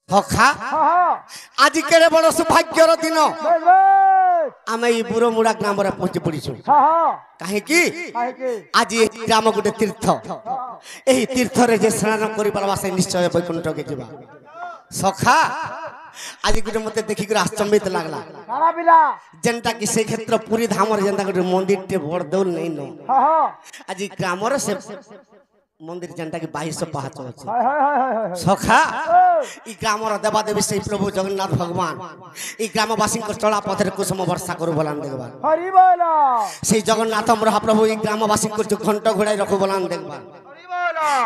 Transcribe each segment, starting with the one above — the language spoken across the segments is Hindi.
सखा आज केड़े बड़ सौभाग्यर दिन आम ये बुरमुड़ा ग्राम पहुंची पड़ीचु कहीं आज ये ग्राम गोटे तीर्थ यही तीर्थ रे स्नान कर से निश्चय वैकुंठ के जीवा सखा आज गोटे मत देखिक आश्चर्य लगला जेनटा कि से क्षेत्र पूरी धाम जेनटा गोटे मंदिर टे बड़ दौल नहीं नो आज ग्राम से मंदिर जेनटा कि 2200 पाहाच अछि सखा ई ग्राम देवादेवी से प्रभु जगन्नाथ भगवान ई ग्रामवासी को चला पथरे कुसुम वर्षा करू बोलान देखबा हरि बोला से जगन्नाथ महाप्रभु ई ग्रामवासी को घंट घोड़ाई रखू बोलान देखबा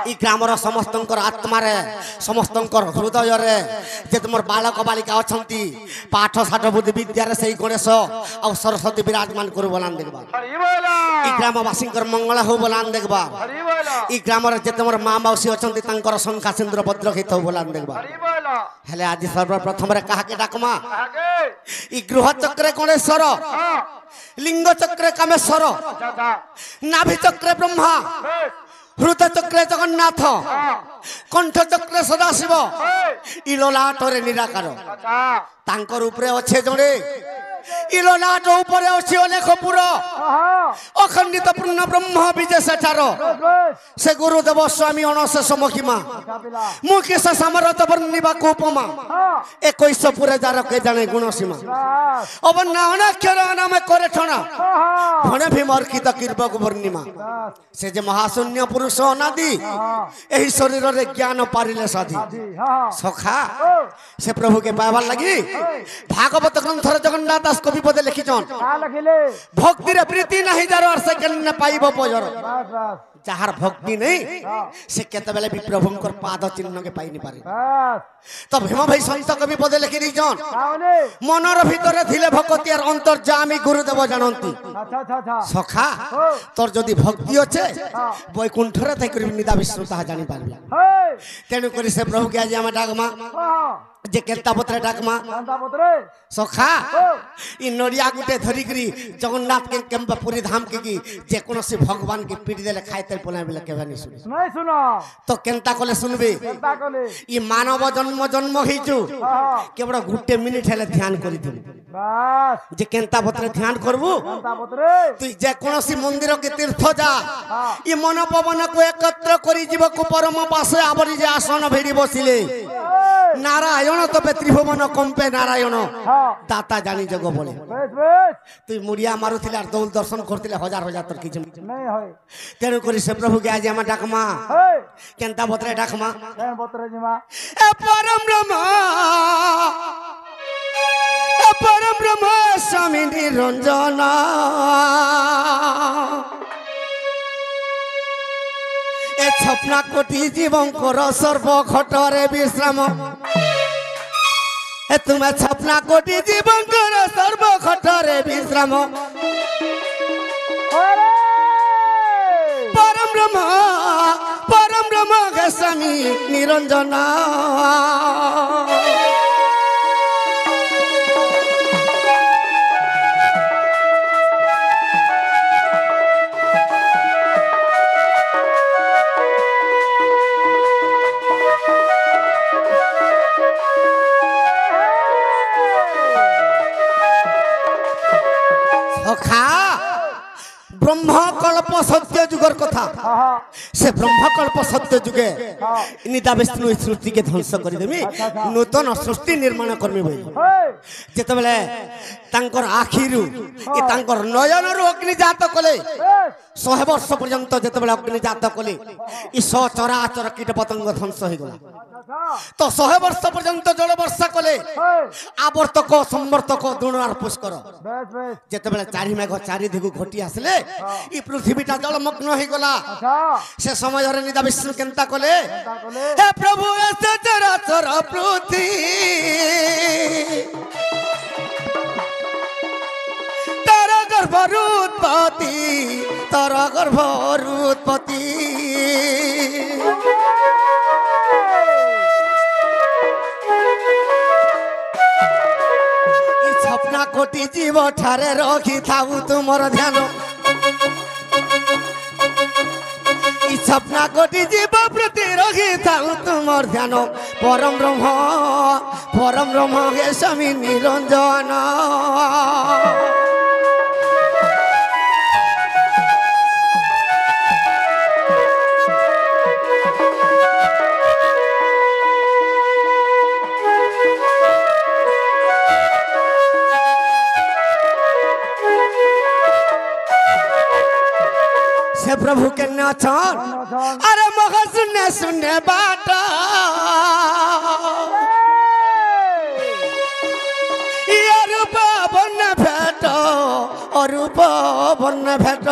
ई ग्रामर समस्तंकर आत्मा रे समस्तंकर हृदय रे जे तुमर बालक बालिका अछंती पाठ साठ बुद्धि विद्या रे सही गणेश और सरस्वती विराजमान करू बोलान देखबा हरि बोला ई ग्रामवासी कर मंगल हो बोलान देखबा हरि बोला ई ग्रामर जे तुमर मां मौसी अछंती तांकर शंखा सिंदूर भद्र हित बोलान देखबा हरि बोला हेले आज सर्वप्रथम रे कहा के डाकमा ई गृह चक्र गणेश्वर लिंग चक्र कामेश्वर नाभि चक्र ब्रह्मा हृदय चक्रे जगन्नाथ कंठ चक्रे सदाशिव इलोलाटरे निराकार तांकर उपरे अच्छे जड़े इलोलाट उपरे अच्छे अनेक पुर अखंडित पूर्ण ब्रह्म विजय सेठार से गुरुदेव स्वामी अनशेष महिमा मुकेश सामरथ वर्णिबा उपमा 21 पुरे जार के जाने गुण सीमा अवन्ना अनाक्षर नाम करे ठणा भणे भीमर्कित कीर्बक वर्णिमा से जे महाशून्य पुरुष अनादि एही शरीर रे ज्ञान पारिले साधी सखा से प्रभु के पाइबार लगी भागवत ग्रंथ जगन्नाथ दास कवि पदे लिखिछन भक्ति रे प्रीति नहीं जार से न पाइबो पजर जहार भक्ति नहीं से केते बेले भी प्रभुंकर पाद चिन्ह के पाई नहीं पारे तो भीम भाई संत कवि पदे लिखि दिछन मनर भितरे थिले भक्ति और अंतर्जामी गुरुदेव जानंती सखा तोर जदी भक्ति अच्छे वैकुंठ रे थई करी निदा विष्णु ताहा जानि पारबी तेनु करी से प्रभु के आज हम डाकमा जे केता पत्रे डाकमा सखा इ नडिया गुटे धरी करी जगन्नाथ के केम्बा पूरी धाम के की जे कोनोसी भगवान के पीठ देले खाइते पोला बेले केबा नहीं सुनी नहीं सुनो तो केनता कोले सुनबे केनता कोले इ मानव जन्म जन्म हिचु केवड़ा गुटे मिनिट हेले ध्यान करि दिबु बस जे केनता पत्रे ध्यान करबू केनता पत्रे तू जे कोनोसी मंदिर के तीर्थ जा इ मन पवन को एकत्र करी जीव को परम पासे आवरी जे आसन भेड़ी बसिले नारायण तबे त्रिभुवन कंपे नारायण दाता जानी जग बोले तू मुड़िया मारुथिले और दौल दर्शन करथिले हजार हजार तर किछ नहीं होय तेनु करी से प्रभु के आज हम डाकमा केनता बतरे डाकमा केन बतरे जिमा ए परम ब्रह्म स्वामी निरंजन ए छपना कोटि जीवंकर सर्व घटरे विश्राम ए तुम्हें छपना कोटि जीवंकर सर्व घटरे विश्राम परम ब्रह्म स्वामी निरंजन ब्रह्मकल्प सत्य जुगर कथा से ब्रह्मकल्प सत्य जुगे निदा विष्णु सृष्टि के ध्वंस कर देमी नूतन सृष्टि निर्माण करमी भाई जेते बेले तांकर आखिरु ए तांकर नयन रु अग्नि जात कले 100 वर्ष पर्यंत जेते बेले अग्नि जात कले ई चराचर कीट पतंग ध्वंस हो गला तो 100 वर्ष पर्यंत जल वर्षा कले आवर्तक संवर्तक दुणार पुष्कर जेते बेले चारि मेघ चारि दिगु घटी आसले ई पृथ्वीटा जलमग्न हो गला से समय रे निदा विष्णु केनता कले हे प्रभु ऐसे चराचर पृथ्वी तारा गर्भरूत्पत्ति छपना कोटि जीव ठारे रखी थाऊ तुमर ध्यान छपना कोटि जीव प्रति रखी थाऊ तुमर ध्यान परम ब्रह्म পরম ব্রহ্ম হে স্বামী নিরঞ্জন से प्रभु के नाचन अरे मग सुने सुने बाटा रूप बन भेट रूप बन भेट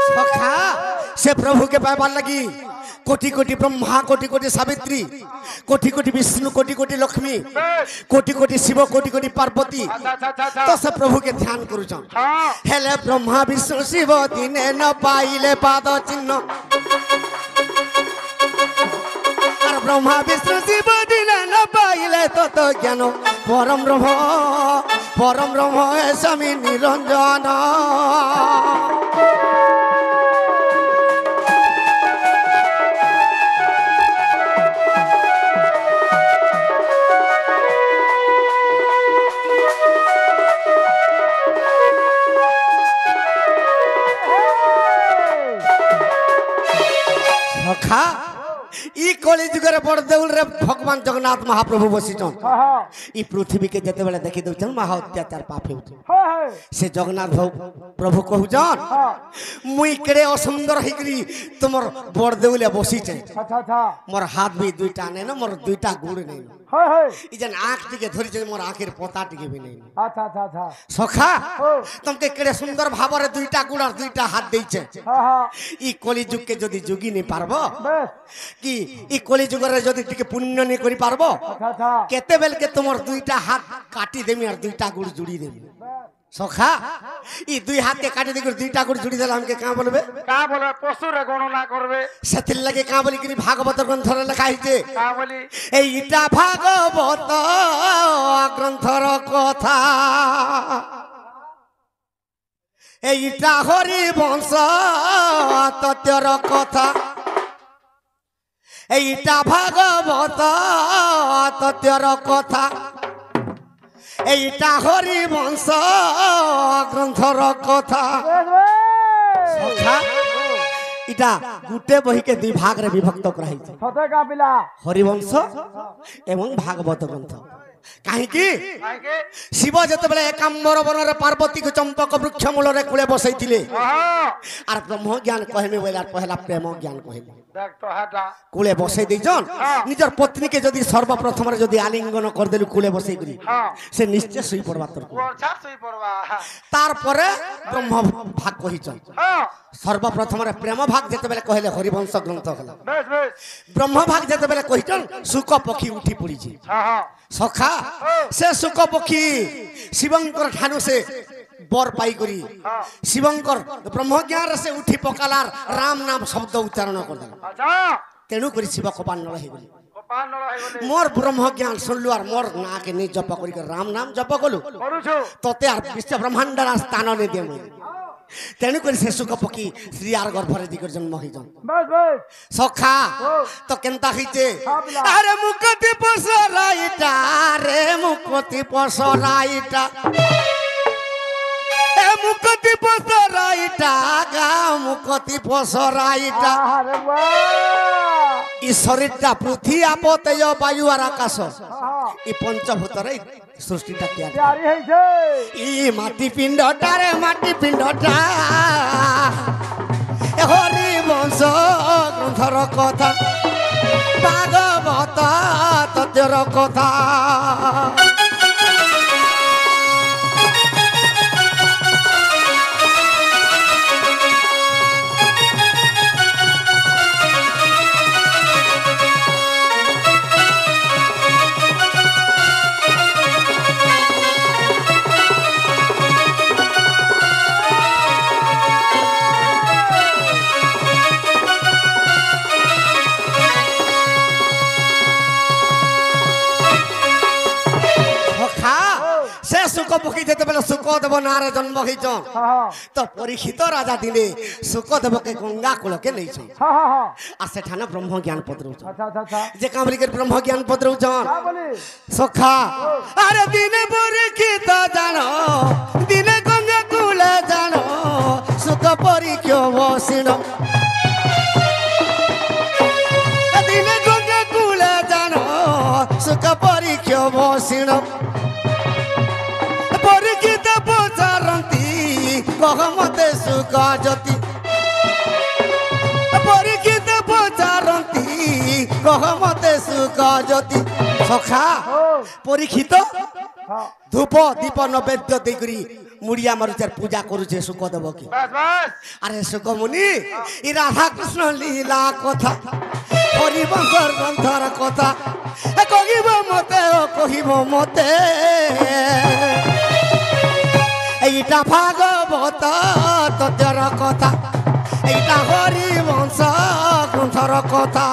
सखा से प्रभु के पाइबार लगी कोटि कोटि ब्रह्मा कोटि कोटि सावित्री कोटि कोटि विष्णु कोटि कोटि लक्ष्मी कोटि कोटि शिव कोटि कोटि पार्वती तो से प्रभु के ध्यान करूछन हेले ब्रह्मा विष्णु शिव दिने न पाइले पाद चिन्ह और ब्रह्मा विष्णु शिव दिने न पाइले तो ज्ञान परम ब्रह्म स्वामी निरंजन ई कली जुगर बड़देउल रे भगवान जगन्नाथ महाप्रभु बसिचन ई पृथ्वी के जते बेले देखि दउछन महा अत्याचार पाप हेउछ से जगन्नाथ प्रभु कहउछन मुई केड़े असुंदर हिकरी तुमर बड़देउले बसिचे मोर हाथ भी दुईटा नै न मोर दुईटा गुड़ नै ई जन आंख टिके धरि जे मोर आंखेर पता टिके भी नै अच्छा सखा तुमके केड़े सुंदर भाबरे दुईटा गुड़ और दुईटा हाथ दैछे ई कली जुग के जदी जुगी नै पारबो कि ई कली जुगरे जदी टिके पुण्य नै करि पारबो केते बेल के तुमर दुईटा हाथ काटी देमी और दुईटा गुड़ जुड़ी देमी सखा ई दुई हाथ के काटी देकर दुईटा गुड़ जुड़ी देला हमके का बोलबे पशु रे गणना करबे सेथिल लगे का बोली कि भागवत ग्रंथरे लिखा हिचे का बोली एईटा भागवत ग्रंथर कथा एईटा हरि वंश तत्यर कथा एईटा भागवत तत्यर कथा एईटा हरि वंश ग्रंथर कथा सखा इटा गुटे बही के दुई भाग रे विभक्त कराई छै सते का पिला हरिवंश एवं भागवत ग्रंथ काहे की शिव जते बेले एकांबर वन रे पार्वती को चंपक वृक्ष मूल रे कुले बसैतिले आर ब्रह्म ज्ञान कहमे वेला पहला प्रेम ज्ञान कहले देख तो हटा कुले बसै दैजन निजर पत्नी के जदी सर्वप्रथम रे जदी आलिंगन कर देलु कुले बसै करी से निश्चय सुई पड़बा तर अच्छा सुई पड़बा तार परे ब्रह्म भाग कहिचन सर्वप्रथम रे प्रेम भाग जते बेले कहले हरिवंश ग्रंथ हला बस बस ब्रह्म भाग जते बेले कहिचन सुक पक्षी उठी पड़ी छी सखा से सुक पक्षी शिवंकर ठानु से बर पाई करी शिवंकर ब्रह्म ज्ञान से उठी पकालार राम नाम शब्द उच्चारण कर देला तेनु करी शिव कपाल न रही गली मोर ब्रह्म ज्ञान सुनलु और मोर ना के नि जप करी राम नाम जप कलु तते आर विश्व ब्रह्मांड स्थान ने दे तेनु करी से सुक पकी श्री आर गर्भरे दिकर जन्म हिजन बस बस सखा तो केनता हिचे अरे मुकति पसराइटा रे मुकति पसराइटा ए मुकति पसराइटा गा मुकति पसराइटा अरे वाह ई शरीरटा पृथ्वी आपतेय वायु और आकाश ई पंचभूत रे सृष्टिटा तैयारी है जे ई माटी पिंडटा रे माटी पिंडटा ए हरि वंश ग्रंथर कथा भागवत तत्यर कथा सुक पक्षी जते बेले सुक सुखदेव नारे जन्म होइछन तो परीक्षित राजा दिने सुखदेव के गंगा कूल के नहीं छन आ सेठाने ब्रह्म ज्ञान पदरउछन जे कामरी के ब्रह्म ज्ञान पदरउछन सखा अरे दिने परीक्षित जानो दिने गंगा कूल जानो सुख परीक्ष बसिन दिने गंगा कूल जानो सुख परीक्ष बसिन परीक्षित पचारती कह मते सुख ज्योति परीक्षित पचारती कह मते सुख ज्योति सखा परीक्षित धूप दीप नैवेद्य देकरी मुड़िया मारुचार पूजा करुचे सुखदेव की अरे सुख मुनि ई राधा कृष्ण लीला कथा हरिवंशर ग्रंथर कथा कहिब मते कहिब मते এইটা ভাগবত তত্ত্বর কথা এইটা হরিবংশ গ্রন্থর কথা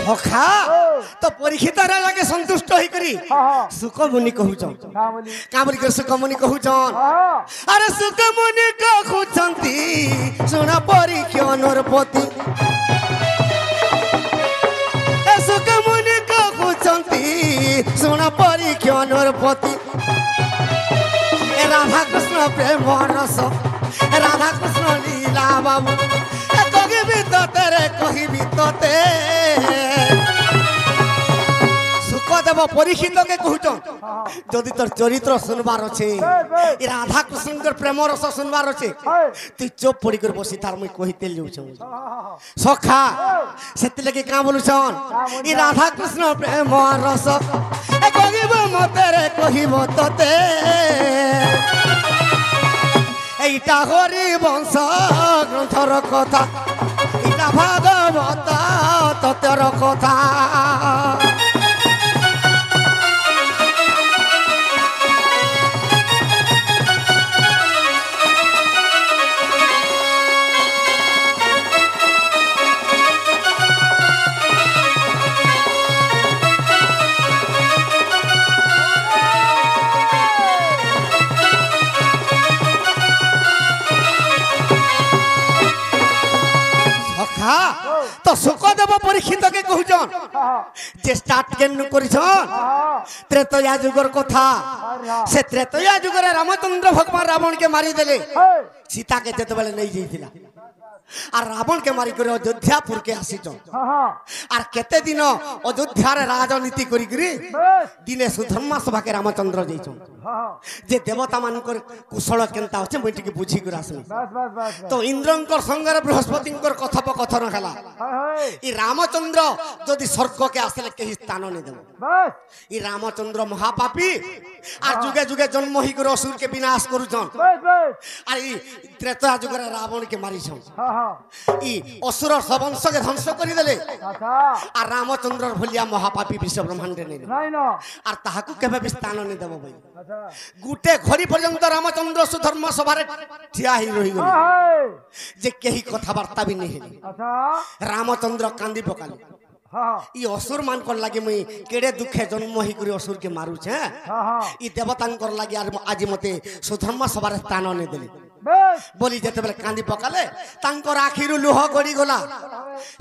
सखा तो परीक्षित राजा के संतुष्ट होई करी सुख मुनि कहूचन कामरी के सुख मुनि कहूचन अरे सुख मुनि कहूचंती सुन परीक्ष नरपति ए सुख मुनि कहूचंती सुन परीक्ष नरपति ए राधा कृष्ण प्रेम रस राधा कृष्ण लीला बाबू कहिबी तोते रे कहिबी तोते सुखदेव परीक्षित के कहूचन जदि तोर चरित्र सुनबार अच्छे राधा कृष्ण के प्रेम रस सुनबार अच्छे तु चुप पड़ी कर बसी तार मुई कहिते लिउछन सखा सेति लगे का बोलुछन ई राधा कृष्ण प्रेम रस ए कहिब मते रे कहिब तोते এইটা হরিবংশ গ্রন্থর কথা এটা ভাগবত তত্ত্বর কথা तो सुखदेव परीक्षित के कहूचन जे स्टार्ट केन करिछन त्रेतया जुगर कथा से त्रेतया जुगर रामचंद्र भगवान रावण के मारी देले सीता के जते बेले नहीं जइथिला আর রাবণ কে মারি করে অযোধ্যাপুর কে আসিছন আর কেতে দিন অযোধ্যার রাজনীতি করি করে দিনে সুধর্মা সভা কে রামচন্দ্র যাইছন যে দেবতা মানকর কুশল কেনতা আছে মই টিকে বুঝি করে আসনি তো ইন্দ্রঙ্কর সঙ্গে বৃহস্পতিঙ্কর কথোপকথন হেলা ই রামচন্দ্র যদি স্বর্গ কে আসলে কেহি স্থান নে দেব ই রামচন্দ্র মহাপাপী আর যুগে যুগে জন্ম হই করে অসুর কে বিনাশ করুছন আর ই ত্রেতা যুগরে রাবণ কে মারিছন ই অসুর সবংশ কে ধ্বংস করি দেলে আর রামচন্দ্রর ভলিয়া মহাপাপী বিশ্ব ব্রহ্মাণ্ডে নেই আর তাহাকু কেবে স্থান নে দেব ভাই গুটে ঘড়ি পর্যন্ত রামচন্দ্র সুধর্ম সভারে ঠিয়া হই রহি গল যে কেহি কথাবার্তা বি নেই রামচন্দ্র কান্দি পকালে ই असुर मान कर लागे मुई केड़े दुखे जन्म ही करी असुर के मारू छे इ देवतान कर लागे आज मते सुधर्म सभार स्थान ने देली बोली जेते बेले कांदी पकाले तांकर आखिरु लोह गड़ी गला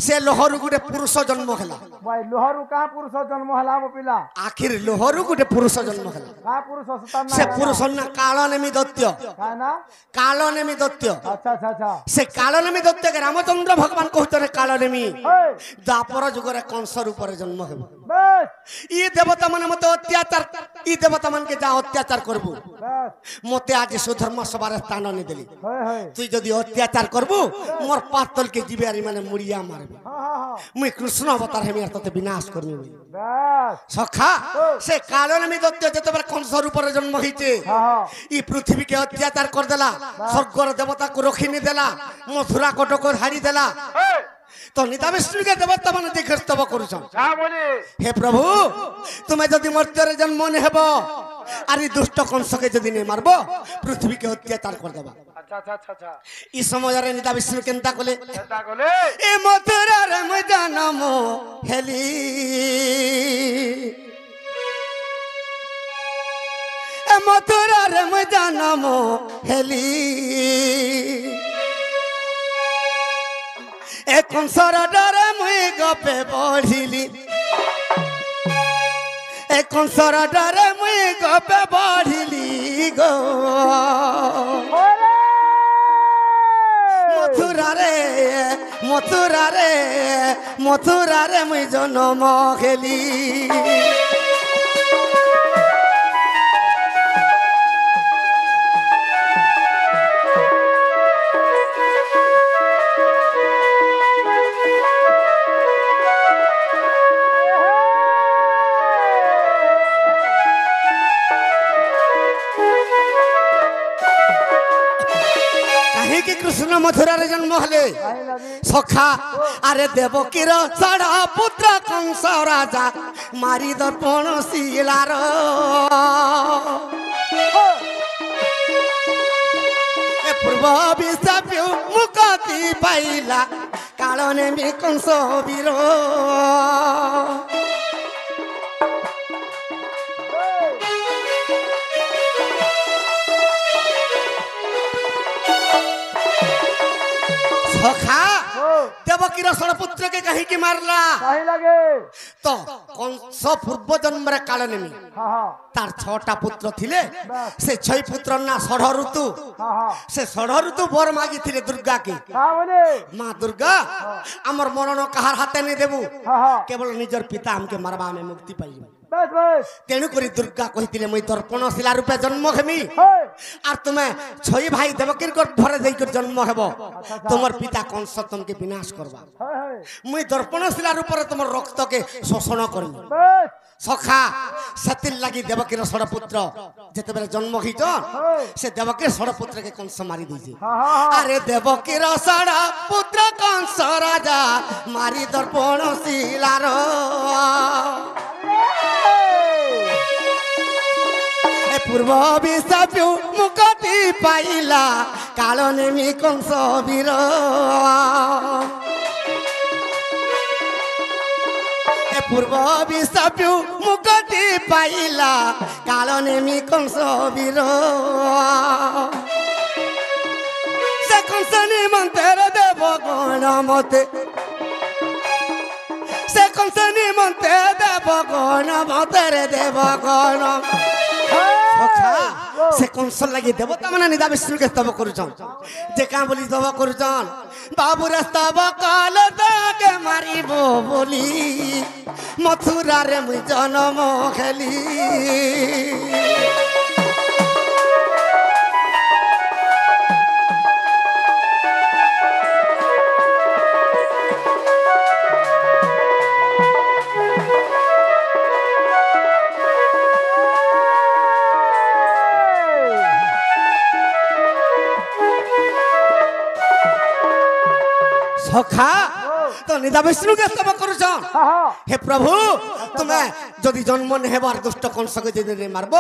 से लोहरु गुटे पुरुष जन्म हला भाई लोहरु का पुरुष जन्म हला मो पिला आखिर लोहरु गुटे पुरुष जन्म हला का पुरुष सुतम से पुरुष ना कालनेमी दैत्य का ना कालनेमी दैत्य अच्छा अच्छा अच्छा से कालनेमी दैत्य के रामचंद्र भगवान कहतरे कालनेमी द्वापर जुगरे कंस रूप रे जन्म हेबो ই দেবতা মানে মতে অত্যাচার ই দেবতা মানকে যা অত্যাচার করব মতে আজ সুধর্ম সবার স্থান নি দেলি তুই যদি অত্যাচার করব মোর পাতলকে জিবে আর মানে মুড়িয়া মারবে মুই কৃষ্ণ অবতার হেমি আর তোতে বিনাশ করবি সখা সে কারণ আমি দত্ত যেতবার কংসর উপরে জন্ম হইছে ই পৃথিবীকে অত্যাচার করে দেলা স্বর্গর দেবতাকে রক্ষিনি দেলা মথুরা কটক হারি দেলা তো নিতা বিষ্ণুকে দেবতা মানে দেখে স্তব করুছ হে প্রভু তুমি যদি মর্ত্যরে জন্ম নে হব আর এই দুষ্ট কংসকে যদি নে মারব পৃথিবীকে অত্যাচার করে দেবা এই সময়ের নিতা বিষ্ণু কেনতা কলে এ মথুরার ময়দানম হেলি এ মথুরার ময়দানম হেলি এখন সরডরে মুই গপে বঢ়িলি এখন সরডরে মুই গপে বঢ়িলি গো মথুরারে মথুরারে মথুরারে মুই জনম খেলি কৃষ্ণ মথুরার জন্ম হলে সখা আরে দেবকীর ষড় পুত্র কংস রাজা মারি দর্পণ শিলার পূর্ব বিশাপ মুক্তি পাইলা কাল নেমি কংস বীর সখা দেবকীর ষড়পুত্র কে কাহি কি মারলা তো কংস পূর্ব জন্মরে কাল নেমি তার 6টা পুত্র থিলে সে 6 পুত্র না ষড় ঋতু সে ষড় ঋতু বর মাগিছিলে দুর্গা কে মা দুর্গা আমার মরণ কাহার হাতে নে দেবু কেবল নিজর পিতা আমকে মারবা আমি মুক্তি পাইব তেণু করি দুর্গা কহিলে মুই দর্পণ শিলা রূপে জন্ম হেমি আর তুমি 6 ভাই দেবকীর গর্ভরে যাইকর জন্ম হেব তোমার পিতা কংস তোমাকে বিনাশ করবা মুই দর্পণ শিলা রূপরে তোমার রক্তকে শোষণ করবি সখা সেতির লাগি দেবকীর ষড়পুত্র যেতবেলে জন্ম হইত সে দেবকীর ষড়পুত্রকে কংস মারি দিয়েছে আরে দেবকীর ষড়পুত্র কংস রাজা মারি দর্পণ শিলার পূর্ব বিশাপ মুক্তি পাইলা কাল নেমি কংস বীর পূর্ব বিশাপ মুক্তি পাইলা কাল নেমি কংস বীর সে কংস নিমন্ত্র দেব গণ মতে সে কংস নিমন্ত্রে দেব গণ মতে দেব গণ সে কংস লাগি দেবতা মানে নিদা বিষ্ণুকে স্তব করুছন যে কাঁ বলি স্তব করুছন বাবুরে স্তব কাল তাকে মারিব বলি মথুরারে মুই জনম খেলি সখা তো নিদা বিষ্ণুকে স্তব করুছ হে প্রভু তুমি যদি জন্ম নেবার দুষ্ট কংসকে যদি মারব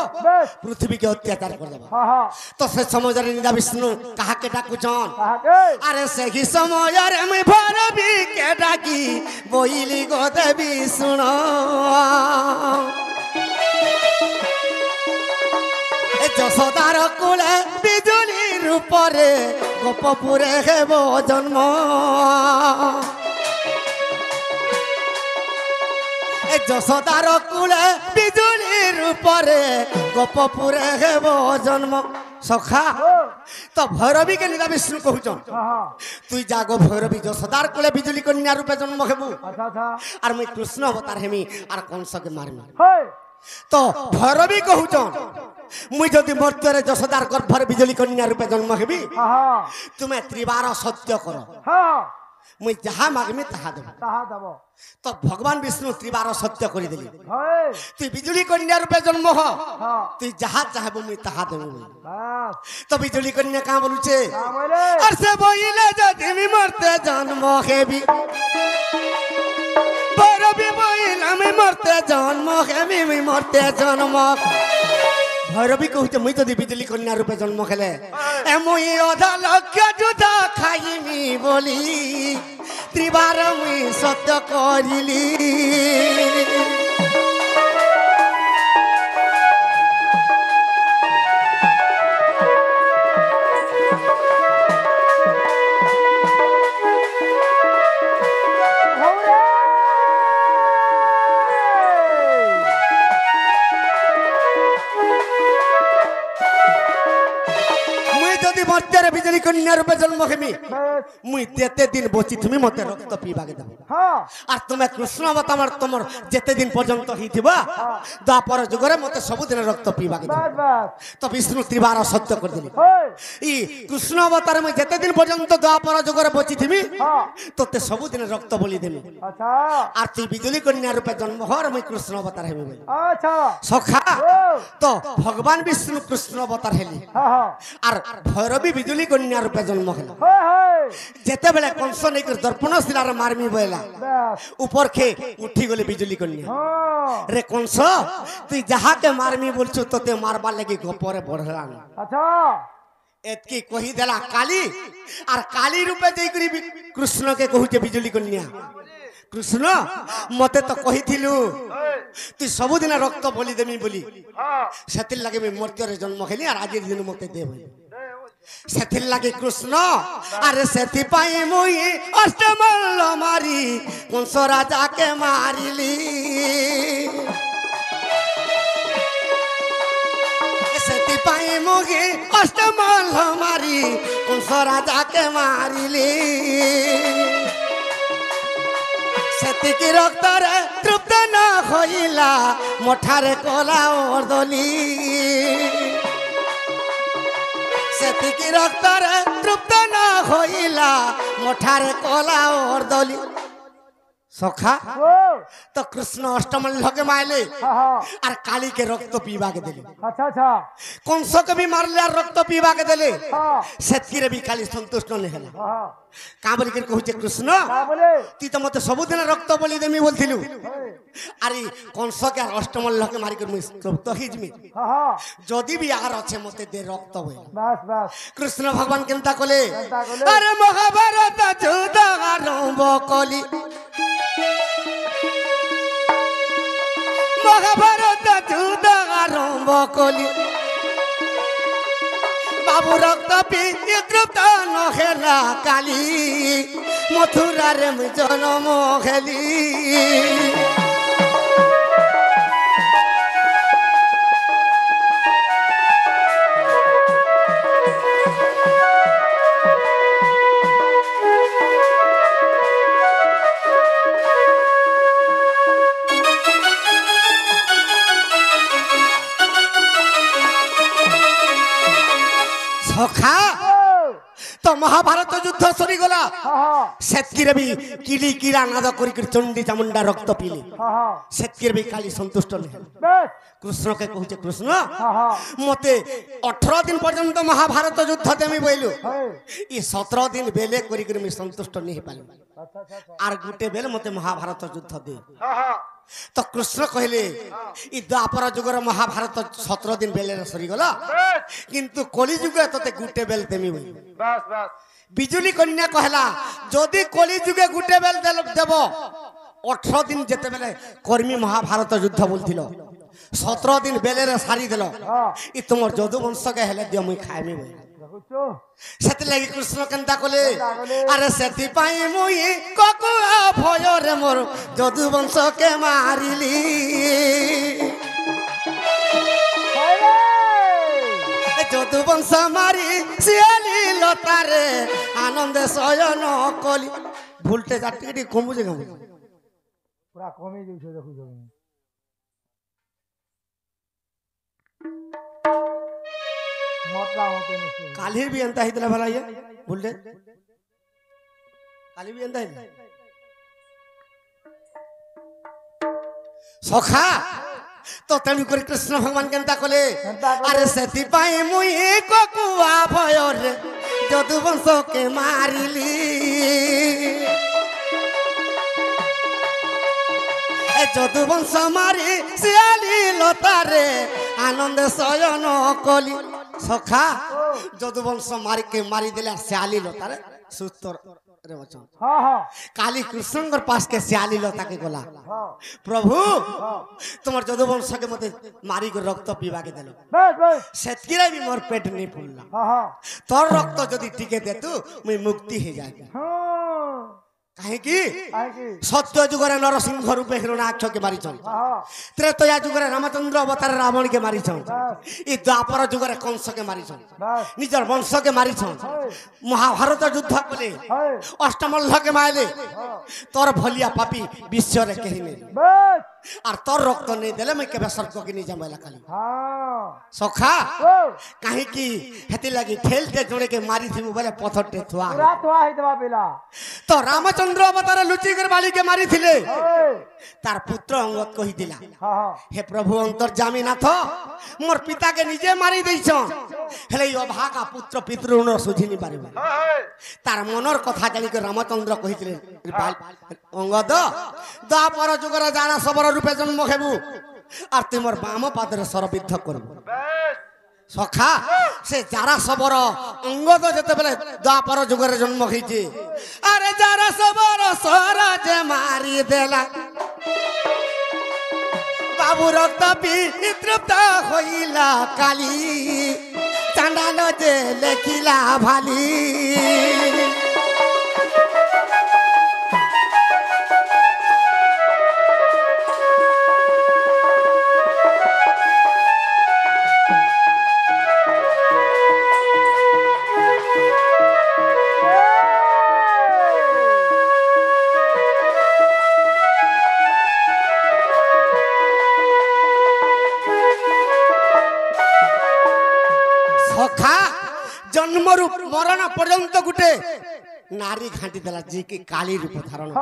পৃথিবীকে অত্যাচার করে দেব তো সে সময়ের নিদা বিষ্ণু কাহাকে ডাকুছন আরে সেই সময়ের আমি ভরবিকে ডাকি বইলি গো দেবী শুণ যশোদার কুলে বিজুলি রূপরে গোপপুরে হেব জন্ম যশোদার কুলে বিজুলি রূপরে গোপপুরে হেব জন্ম সখা तो भैरवी के निदा विष्णु कहूचन तुई जागो भैरवी जसदार कोले बिजुली कन्या रूपे जन्म हेबु और मैं कृष्ण अवतार हेमी और कंस के मारमी तो भैरवी कहूचन मुई जदि मर्त्यरे जसदार गर्भर बिजुली कन्या रूपे जन्म हेबी तुम्हें त्रिवार सत्य करो मुई जहाँ मागमी तहा देब तो भगवान विष्णु त्रिवार सत्य कर देली तु बिजुली कन्या रूपे जन्म हो तु जहाँ चाहबो मुई तहा देब तो बिजुली कन्या कहाँ बोलुचे और से बोइले जदि मी मरते जन्म हेबी भैरवी बोइला मी मरते जन्म हेबी मी मरते जन्म भैरवी कहते मुई जदि बिजुली कन्या रूपे जन्म हेले ए मुई अधा लक्ष्य जुदा खाइमी बोली त्रिवार मुई सत्य करिली मर्त्यारे बिजुली कन्या रूपे जन्म हेमी मुई जेते दिन बची तुमी मते रक्त पीबा के दबो और तुमे कृष्ण अवतार तुमर जेते दिन पर्यंत हिथिबा द्वापर जुगरे मते सब दिन रक्त पीबा के दबो तो विष्णु त्रिवार सत्य कर देली ई कृष्ण अवतार में जेते दिन पर्यंत द्वापर जुगरे बची थिबी तोते सब दिन रक्त बलि देमी अच्छा और तू बिजुली कन्या रूपे जन्म हो और मैं कृष्ण अवतार हेमी बोली अच्छा सखा तो भगवान विष्णु कृष्ण अवतार हेली और भैरवी बिजुली कन्या रूपे जन्म हेला जेते बेले कंस नै कर दर्पण शिलार मारमी बोला ऊपर खे उठी गले बिजुली कन्या रे कंस तू जहा के मारमी बोलछु तोते मारबा लगी गोपरे बढ़ला अच्छा एतकी कही देला काली और काली रूपे जई करी कृष्ण के कहू जे बिजुली कन्या कृष्ण मते तो कहिथिलु तू सब दिन रक्त बलि देमी बोली सेतिल लगे मैं मर्त्य जन्म हेली और आज दिन मते दे सेथिल लगे कृष्ण अरे सेथि पाई मुई अष्टमल्ल मारी कंस राजा के मारिली सेथि पाई मुई अष्टमल्ल मारी कंस राजा के मारिली सेति की रक्त रे तृप्त न होइला मोठारे कोला ओरदली सेति की रक्त रे तृप्त न होइला मोठारे कोला ओरदली सखा तो कृष्ण अष्टमल्ल के मारले और काली के रक्त पीवा के देले अच्छा अच्छा कंस के भी मारले और रक्त पीवा के देले सेति रे भी काली संतुष्ट न हेला का बोली के कहू कृष्ण ती तो मते सब दिन रक्त बलि देमी बोलथिलु अरे कंस के अष्टमल्ल के मारी के तृप्त हिजमी जदी भी आर अच्छे मते दे रक्त होय बस बस कृष्ण भगवान केनता कले अरे महाभारत युद्ध आरंभ कली महाभारत युद्ध आरंभ कली बाबू रक्त पी तृप्त न हेला काली मथुरा रे जन्म हेली सखा तो महाभारत युद्ध सरी गला सेतकीरे भी किली किरा नाद करी चंडी चामुंडा रक्त पीली सेतकीरे भी काली संतुष्ट नहीं कृष्ण के कहूचे कृष्ण मते 18 दिन पर्यंत महाभारत युद्ध देमी बोलू ई 17 दिन बेले करी मैं संतुष्ट नहीं पाली आर गुटे बेले मते महाभारत युद्ध दे तो कृष्ण कहले ई द्वापर जुगर महाभारत 17 दिन बेले सरी गला किंतु कली जुगे तते गुटे बेल देमी बोली बस बस बिजुली कन्या कहला जदि कली जुगे गुटे बेल देब 18 दिन जेते बेले कर्मी महाभारत युद्ध बोलथिलो 17 दिन बेले रे सारी देलो ई तुमर जदु वंश के हेले दियो मुई खाइमी बोली सेति लागि कृष्ण केनता कले अरे सेति पाई मुई ककुआ भय रे मोर जदु वंश के मारिली যদুবংশ মারি শিয়ালি লতারে আনন্দে শয়ন কলি ভুলটে যাচ্ছে কি কমুছে কেমন পুরা কমে যাচ্ছে দেখো তুমি মোটা হতে নিছে কালির বি এন্তা হইতলা ভালা ইয়া ভুলটে কালি বি এন্তা হইতলা সখা তো তেমনি করে কৃষ্ণ ভগবান কেনতা কলে আরে সেথিপাই মুই ককুয়া ভয়রে যদুবংশকে মারিলি এ যদুবংশ মারি শিয়ালি লতারে আনন্দে শয়ন কলি সখা যদুবংশ মারি দিলে শিয়ালি লতারে সুস্থ রে বচন কালী কৃষ্ণঙ্কর পাশ के শিয়ালি লতাকে গলা প্রভু তোমার যদুবংশকে মতে মারি করে রক্ত পিবাকে দিল সেতকিরে भी मोर पेट नहीं फुलला তোর রক্ত যদি টিকে দে তু মুই মুক্তি হয়ে যাই কাহে কি সত্য যুগরে নরসিংহ রূপে হিরণ্যাক্ষকে মারিছন ত্রেতয়া যুগরে রামচন্দ্র অবতারে রাবণকে মারিছন এই দ্বাপর যুগরে কংসকে মারিছন নিজের বংশকে মারিছন মহাভারত যুদ্ধ কলে অষ্টমল্লকে মাইলে তোর ভলিয়া পাপি বিশ্বরে কেহি নেই আর তোর রক্ত নেই দেলে মই কেবে স্বর্গকে নিয়ে যাম কালি সখা কাহে কি হেতি লাগি ঠেলতে জোড়ে মারি থিবু বলে পথরতে থুয়া হইতবা পেলা তো রামচন্দ্র অবতারে লুচি করে বালিকে মারিছিলে তার পুত্র অঙ্গদ কহি দিলা হে প্রভু অন্তর্যামী নাথ মোর পিতাকে নিজে মারি দেইছ হেলে এই অভাগা পুত্র পিতৃ ঋণ সুঝিনি পারিব তার মনর কথা জানি করে রামচন্দ্র কহিছিলেন অঙ্গদ দ্বাপর যুগরে জানা সবর রূপে জন্ম হেবু আর তুই মোর বাম পাদরে সরবিদ্ধ করব সখা সে যারা সবর অঙ্গদ যেতেবেলে দ্বাপর যুগরে জন্ম হইছে আরে যারা সবর সরাজ মারি দেলা বাবু রক্ত বিতৃপ্ত হইলা কালী চান্ডাল যে লেখিলা ভালি जन्मरू मरण पर्यंत गुटे नारी घाटी देला जी की काली रूप धारण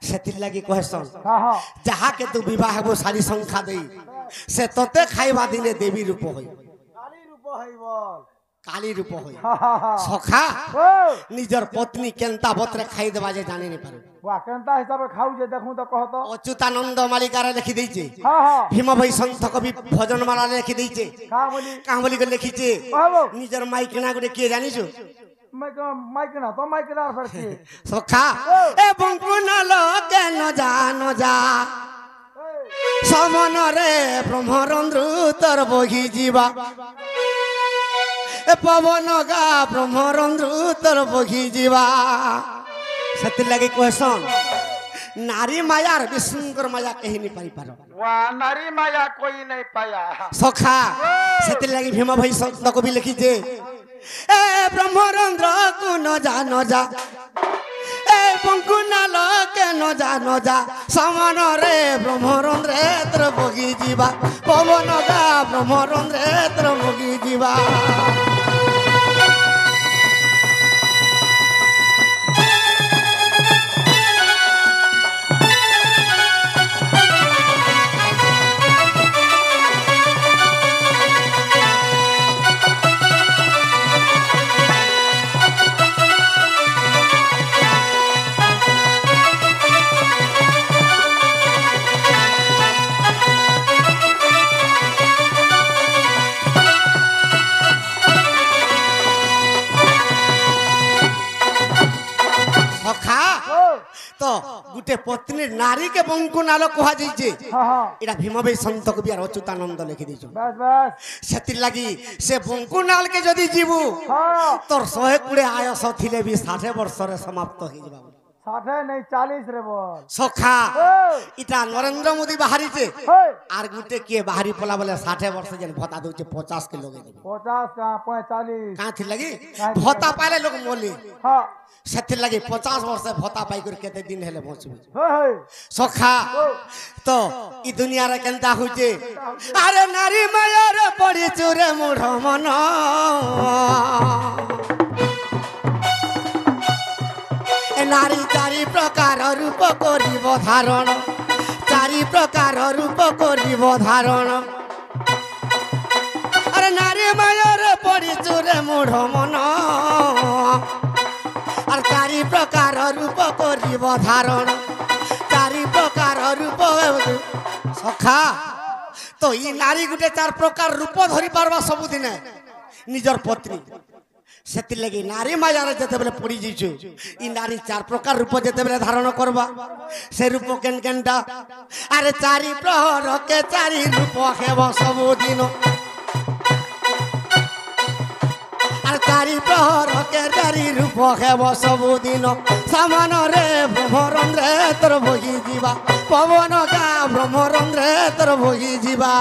सेतिर लगी कहसन जहा के तू विवाह हो सारी संख्या देई से तते खाइबा दिने देवी रूप होई काली रूप होई सखा निजर पत्नी केनता बतरे खाइ देबा जे जाने नहीं पारे वाह केनता हिसाब खाऊ जे देखू तो कह तो अच्युतानंद मालिकारे लिखि देइचे भीम भाई संत कवि भजन माला लिखि देइचे का बोली के लिखिचे निजर माइकना गुटे के जानिछु माइकना तो माइकना फरती सखा ए बंकुना लगे न जा समन रे ब्रह्मरंध्र तर बही जीवा ए पवन गा ब्रह्मरंध्र तर बही जीवा सत्य लगे क्वेश्चन नारी माया और विष्णुकर माया कहीं नहीं पाई पारो वाह नारी माया कोई नहीं पाया सखा सत्य लगे भीम भाई संत को भी लिखी जे ए ब्रह्मरंध्र को न जा ए पंकुना लके न जा समान रे ब्रह्मरंध्र तर बगी जीवा पवन गा ब्रह्मरंध्र तर बगी जीवा तो गुटे पत्नी नारी के बंकुनाल कहा जाइए एटा भीम भाई संत कवि और अच्युतानंद लिखि दैछ बस बस सेतिर लागि से बंकुनाल के जदी जीवु तोर 120 आयस थिले भी 60 वर्ष रे समाप्त हो जिबा 60 नहीं 40 रे बोल সখা ओए ইটা নরেন্দ্র মোদি বাহারিছে ओए আর গুটে কিয়ে বাহারি পলা বলে 60 বর্ষ যেন ভত্তা দউছে 50 কে লগে দেবে 50 का 45 কাঁথি লাগি ভত্তা পাইলে লোক মলি हाँ সেথির লাগি 50 বর্ষ ভত্তা পাই করে কেতে দিন হেলে বঞ্চবে ओए সখা তো ই দুনিয়ারে কেনতা হইছে আরে নারী মায়ার পড়ি চুরে মুঢ় মন এ নারী চারি প্রকার রূপ করিব ধারণ চারি প্রকার রূপ করিব ধারণ আরে নারী মায়ার পড়ি চুরে মুঢ় মন আর চারি প্রকার রূপ করিব ধারণ চারি প্রকার রূপ সখা তো ই নারী গুটে চার প্রকার রূপ ধরি পারবা ସବୁদিনে নিজর পত্নী সেতির লাগি নারী মায়ারে যেতেবেলে পড়ি যাইছু ই নারী চার প্রকার রূপ যেতেবেলে ধারণ করবা সে রূপ কেন কেনটা আরে চারি প্রহরকে চারি রূপ হেব ସବୁদিন আর চারি প্রহরকে চারি রূপ হেব ସବୁদিন সমানরে ব্রহ্মরন্ধ্রে তোর বহি ଯିବା পবন গা ব্রহ্মরন্ধ্রে তোর বহি ଯିବା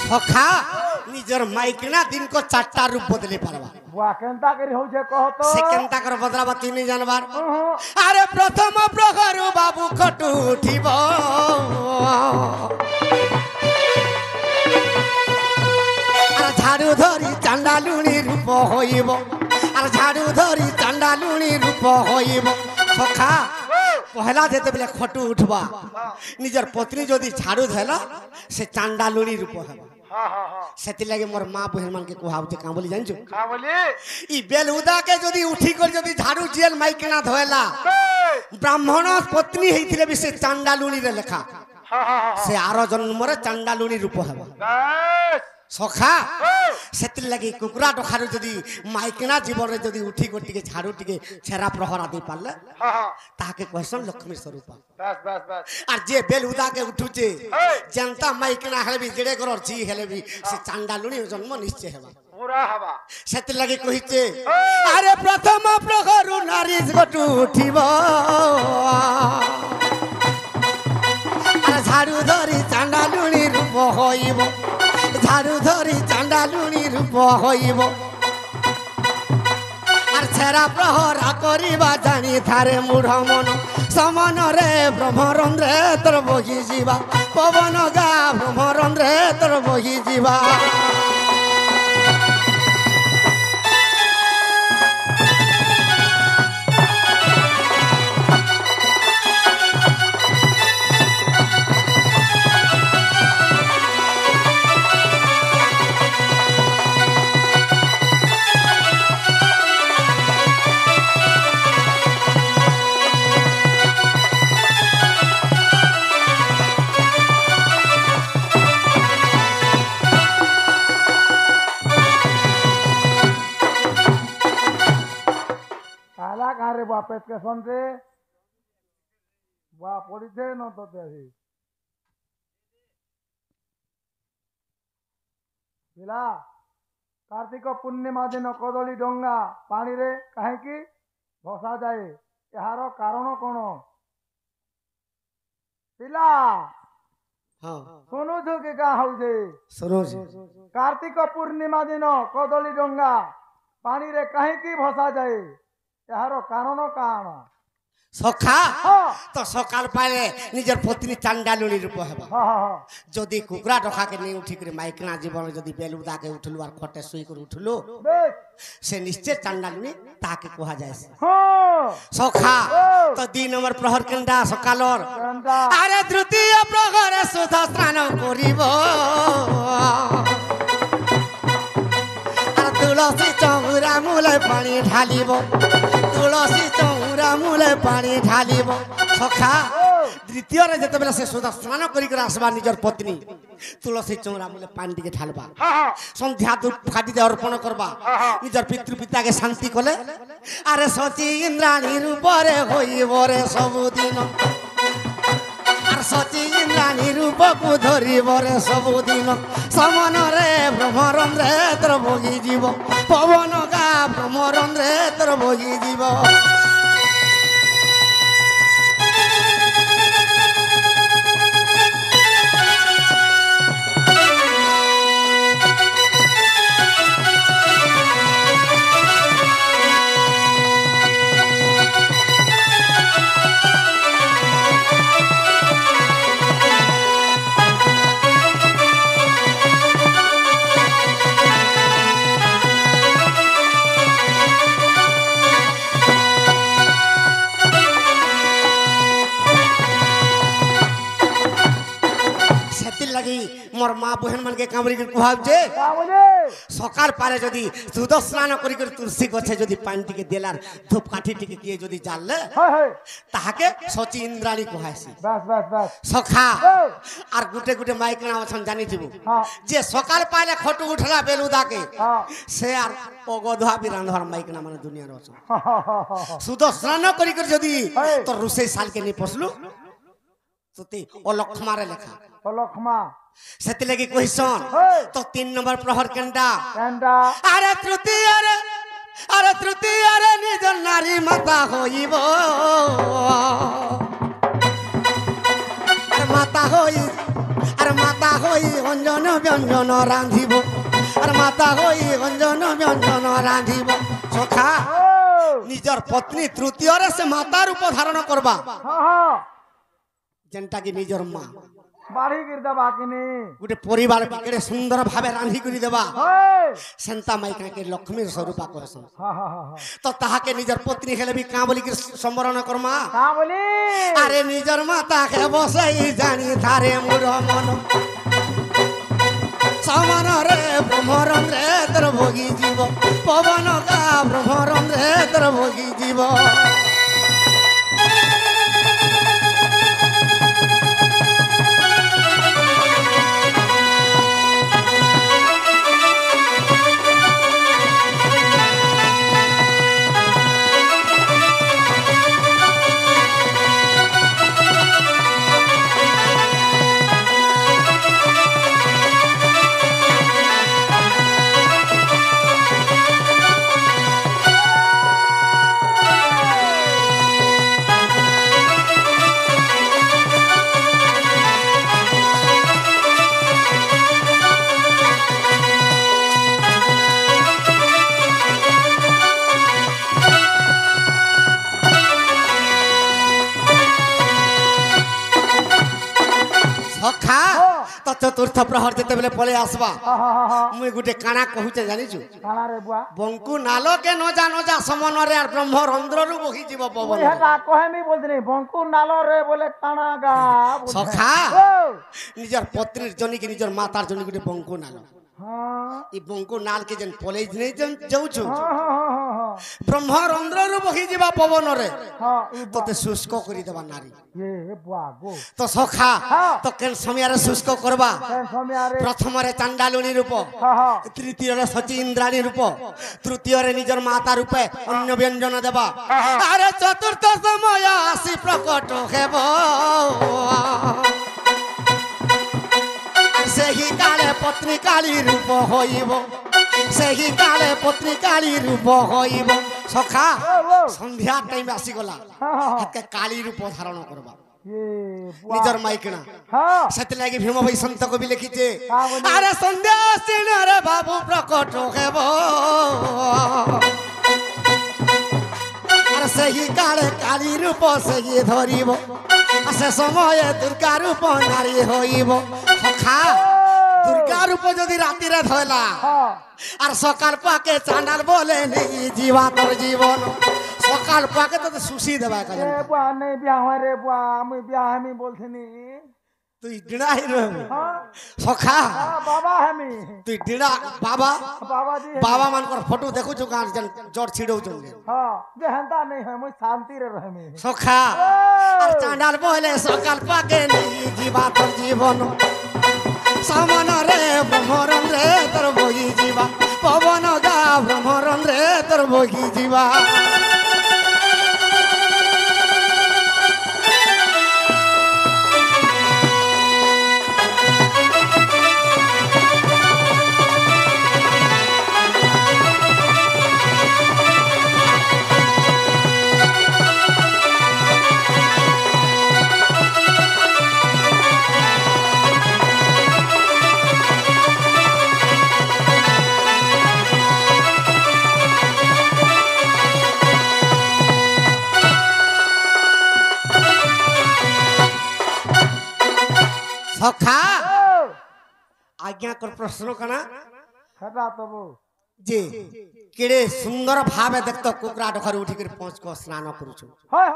সখা নিজর মাইকিনা দিন কো চারটা রূপ বদলে পারবা बुआ केनता करी हो जे कहो तो সে কেনতা করে বদলাবা তুই নি জানবার আরে প্রথম প্রহর বাবু খটু উঠিব আর ঝাড়ু ধরি চান্ডালুনি রূপ হইব আর ঝাড়ু ধরি চান্ডালুনি রূপ হইব সখা পহলা যেতেবেলে খটু উঠবা নিজের পত্নী যদি ঝাড়ু ধেলা সে চান্ডালুনি রূপ হেবা हाँ हाँ हाँ সেতি লাগি মোর মা বহেন মানকে কুহাউছে কাঁ বলি জানছো का बोली ই বেলুদাকে যদি উঠি করে যদি ঝাড়ু জিয়েল মাইকেনা ধোয়েলা ব্রাহ্মণ পত্নী হইଥିଲେ বি সে চান্ডালুনিরে লেখা हाँ हाँ हाँ সে আরো জন্মরে চান্ডালুনি রূপ হেবা बस সখা সেতির লাগি কুকুরা ডখারু যদি মাইকেনা জীবনে যদি উঠি করে টিকে ঝাড়ু টিকে ছেঁড়া প্রহরা দিয়ে পারলে हाँ हाँ তাহাকে কহসন লক্ষ্মী স্বরূপ बस बस बस আর যে বেলুদাকে উঠুছে জনতা মাইকেনা হেলবি জেড়ে করর জি হেলবি সে চান্ডালুনি জন্ম নিশ্চয় হেবা पूरा हवा সেতির লাগি কহিছে আরে প্রথম প্রহরু নারী গটু উঠিব আর ঝাড়ু ধরি চান্ডালুনি রূপ হইব ঝাড়ু ধরি চান্ডালুনি রূপ হইব আর ছেড়া প্রহরা করিবা জানি থারে মূঢ় মন সমনরে ব্রহ্মরন্ধ্রে তোর বহি ଯିବା পবন গা ব্রহ্মরন্ধ্রে তোর বহি ଯିବା काला कहाँ रे बुआ पेट के सोन रे बुआ पड़ी थे न तो तेरी पिला कार्तिक पूर्णिमा दिन कदली डंगा पानी रे कहीं की भसा जाए यार कारण कौन पिला हाँ सुनु छु कि का हौ जे सुनो कार्तिक पूर्णिमा दिन कदली डंगा पानी रे कहीं की भसा जाए यार कारण काण সখা हाँ তো সকাল পাইলে নিজের পত্নী চান্ডালুনি রূপ হেবা हाँ हाँ हाँ যদি কুকুরা ডখাকে নিয়ে উঠি করে মাইকনা জীবনে যদি বেলুদাকে উঠলু আর খটে শুই করে উঠলু বেশ সে নিশ্চয় চান্ডালুনি তাকে কুহা যায় हाँ সখা তো 2 নম্বর প্রহর কেন্দ্রা সকালর কেনটা আরে তৃতীয় প্রহরে সুধা স্নান করিব আর তুলসী চৌরা মূলে পানি ঢালিব তুলসী চৌরা মূলে পানি ঢালিব সখা দ্বিতীয়রে যেতবেলে সে সুদা স্নান করি আসবা নিজের পত্নী তুলসী চৌরা মূলে পানি টিকে ঢালবা সন্ধ্যা ধূপ কাটিতে অর্পণ করবা নিজের পিতৃপিতাকে শান্তি কলে আরে সচি ইন্দ্রাণীর উপরে হইব রে ସବୁদিন আর সচি ইন্দ্রাণীর উপকু ধরিব রে ସବୁদিন সমনরে ব্রহ্মরন্ধ্রে তোর ভোগী জীব পবন গা ব্রহ্মরন্ধ্রে তোর ভোগী জীব মোর মা বহেন মানকে কামড়ি করে কুহাবছে সকাল পারে যদি সুদ স্নান করি করে তুলসী গছে যদি পানিটিকে দেলার ধূপ কাঠিটিকে কিয়ে যদি জ্বাললে তাহাকে সচি ইন্দ্রাণী কুহাইছি সখা আর গুটে গুটে মাইকনা অছন জানিথিব যে সকাল পাইলে খটু উঠলা বেলুদাকে সে আর অগধা বি রান্ধবার মাইকনা মানে দুনিয়ার অছন সুদ স্নান করি করে যদি তোর রুসেই সালকে নি পসলু তোতে অলক্ষমারে লেখা অলক্ষমা সেতি লাগি কইছন তো 3 নম্বর প্রহর কেনটা আরে তৃতীয়রে নিজ নারী মাতা হইব আর মাতা হই অঞ্জন ব্যঞ্জন রাঁধিব আর মাতা হই অঞ্জন ব্যঞ্জন রাঁধিব সখা নিজর পত্নী তৃতীয়রে সে মাতার রূপ ধারণ করবা যেনটা কি নিজর মা বাড়ি গিরদবা কিনি গোটে পরিবার কেড়ে সুন্দর ভাবে রাঁধি করে দেবা সেন্তা মাইকাকে লক্ষ্মীর স্বরূপা করছন তো তাহাকে নিজের পত্নী হেলে বি কাঁ বলি সম্বরণ করমা কাঁ বলি আরে নিজের মাতাকে বসাই জানি তারে মোর মন সমানরে ব্রহ্মরন্ধ্রে তোর ভোগী জীব পবন গা ব্রহ্মরন্ধ্রে তোর ভোগী জীব চতুর্থ প্রহর যেতবেলে পলে আসবা মুই গোটে কানা কহুছে জানিছু বঙ্কু নালকে নজা নজা সমনরে আর ব্রহ্ম রন্ধ্ররু বহি জীব পবন হেটা কহেমি বলদিনি বঙ্কু নালরে বলে কানা গা সখা নিজর পত্নীর জনি কি নিজর মাতার জনি গোটে বঙ্কু নাল ই বঙ্কু নাল কে যেন পলে নেই যাউছু ব্রহ্ম রন্ধ্ররু বহি ଯିବା পবনরে তোতে শুষ্ক করি দেবা নারী তো সখা তো কেন সময়ারে শুষ্ক করবা প্রথমরে চান্ডালুনি রূপ তৃতীয়রে সচি ইন্দ্রাণী রূপ তৃতীয়রে নিজর মাতা রূপে অন্য ব্যঞ্জন দেবা আরে চতুর্থ সময় আসি প্রকট হেব ସେହି କାଳେ ପତ୍ନୀ କାଳୀ ରୂପ ହୋଇବ ସେହି କାଳେ ପତ୍ନୀ କାଳୀ ରୂପ ହୋଇବ ସଖା ସନ୍ଧ୍ୟା ଟାଇମ ଆସିଗଲା ହାତେ କାଳୀ ରୂପ ଧାରଣ କରବା ନିଜର ମାଇକିଣା ସେଥିଲାଗି ଭୀମ ଭାଇ ସନ୍ତ କବି ଲେଖିଛେ ଆରେ ସନ୍ଧ୍ୟା ଆସିଣରେ ବାବୁ ପ୍ରକଟ ହେବ ଆରେ ସେହି କାଳେ କାଳୀ ରୂପ ସେହି ଧରିବ সে সময় দুর্গা রূপ নারী হইব সখা দুর্গা রূপ যদি রাতিরে ধরলা আর সকাল পাকে চাঁদাল বলে নেই জীবা তোর জীবন সকাল পাকে তো সুশি দেবা কাজ বুয়া নেই বিয়া হয় রে বুয়া আমি বিয়া আমি বলছিনি তুই ডিড়া হি রহবু हाँ সখা हाँ बाबा है मी তুই ডিড়া বাবা बाबा जी है। बाबा मानकर फोटो देखु जो गान जन जड़ छिड़ौछन हाँ जे हंता नहीं है मुझ शांति रे रहे मी সখা আর চাঁদার বলে সকাল পাকে নেই জীবা তোর জীবন সামন রে ভ্রমরণ রে তোর বহি জীবা পবন গা ভ্রমরণ রে তোর বহি জীবা সখা আজ্ঞা কর প্রশ্ন কানা हटा तो वो যে কেড়ে সুন্দর ভাবে দেখতো কুকুরা ঢোকারে উঠিকি পৌঁছ স্নান করুছ हाँ